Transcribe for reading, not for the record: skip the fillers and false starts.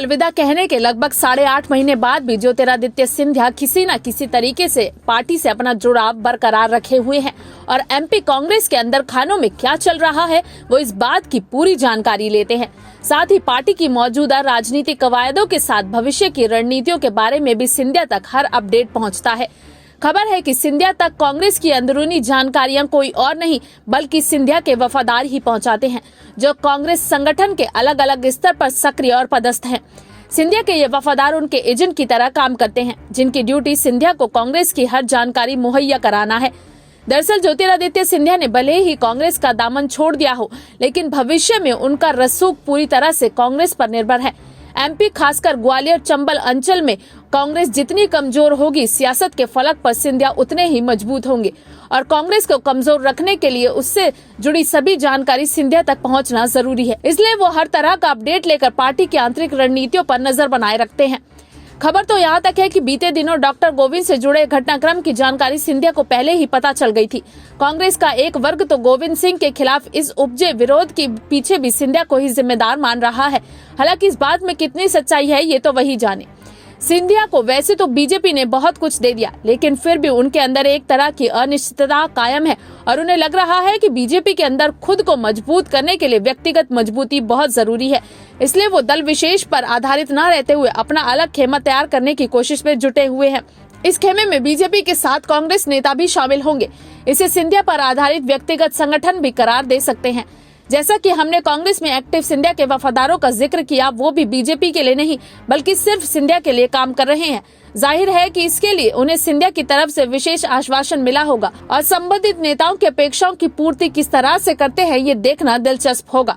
अलविदा कहने के लगभग 8.5 महीने बाद भी ज्योतिरादित्य सिंधिया किसी न किसी तरीके से पार्टी से अपना जुड़ाव बरकरार रखे हुए हैं और एमपी कांग्रेस के अंदर खानों में क्या चल रहा है वो इस बात की पूरी जानकारी लेते हैं। साथ ही पार्टी की मौजूदा राजनीतिक कवायदों के साथ भविष्य की रणनीतियों के बारे में भी सिंधिया तक हर अपडेट पहुंचता है। खबर है कि सिंधिया तक कांग्रेस की अंदरूनी जानकारियां कोई और नहीं बल्कि सिंधिया के वफादार ही पहुंचाते हैं, जो कांग्रेस संगठन के अलग अलग स्तर पर सक्रिय और पदस्थ हैं। सिंधिया के ये वफादार उनके एजेंट की तरह काम करते हैं, जिनकी ड्यूटी सिंधिया को कांग्रेस की हर जानकारी मुहैया कराना है। दरअसल ज्योतिरादित्य सिंधिया ने भले ही कांग्रेस का दामन छोड़ दिया हो, लेकिन भविष्य में उनका रसूख पूरी तरह से कांग्रेस पर निर्भर है। एमपी खासकर ग्वालियर चंबल अंचल में कांग्रेस जितनी कमजोर होगी, सियासत के फलक पर सिंधिया उतने ही मजबूत होंगे और कांग्रेस को कमजोर रखने के लिए उससे जुड़ी सभी जानकारी सिंधिया तक पहुंचना जरूरी है। इसलिए वो हर तरह का अपडेट लेकर पार्टी की आंतरिक रणनीतियों पर नजर बनाए रखते हैं। खबर तो यहाँ तक है कि बीते दिनों डॉक्टर गोविंद से जुड़े घटनाक्रम की जानकारी सिंधिया को पहले ही पता चल गई थी। कांग्रेस का एक वर्ग तो गोविंद सिंह के खिलाफ इस उपजे विरोध के पीछे भी सिंधिया को ही जिम्मेदार मान रहा है। हालांकि इस बात में कितनी सच्चाई है ये तो वही जाने। सिंधिया को वैसे तो बीजेपी ने बहुत कुछ दे दिया, लेकिन फिर भी उनके अंदर एक तरह की अनिश्चितता कायम है और उन्हें लग रहा है कि बीजेपी के अंदर खुद को मजबूत करने के लिए व्यक्तिगत मजबूती बहुत जरूरी है। इसलिए वो दल विशेष पर आधारित न रहते हुए अपना अलग खेमा तैयार करने की कोशिश में जुटे हुए हैं। इस खेमे में बीजेपी के साथ कांग्रेस नेता भी शामिल होंगे। इसे सिंधिया पर आधारित व्यक्तिगत संगठन भी करार दे सकते हैं। जैसा कि हमने कांग्रेस में एक्टिव सिंधिया के वफादारों का जिक्र किया, वो भी बीजेपी के लिए नहीं बल्कि सिर्फ सिंधिया के लिए काम कर रहे हैं। जाहिर है कि इसके लिए उन्हें सिंधिया की तरफ से विशेष आश्वासन मिला होगा और संबंधित नेताओं की अपेक्षाओं की पूर्ति किस तरह से करते हैं ये देखना दिलचस्प होगा।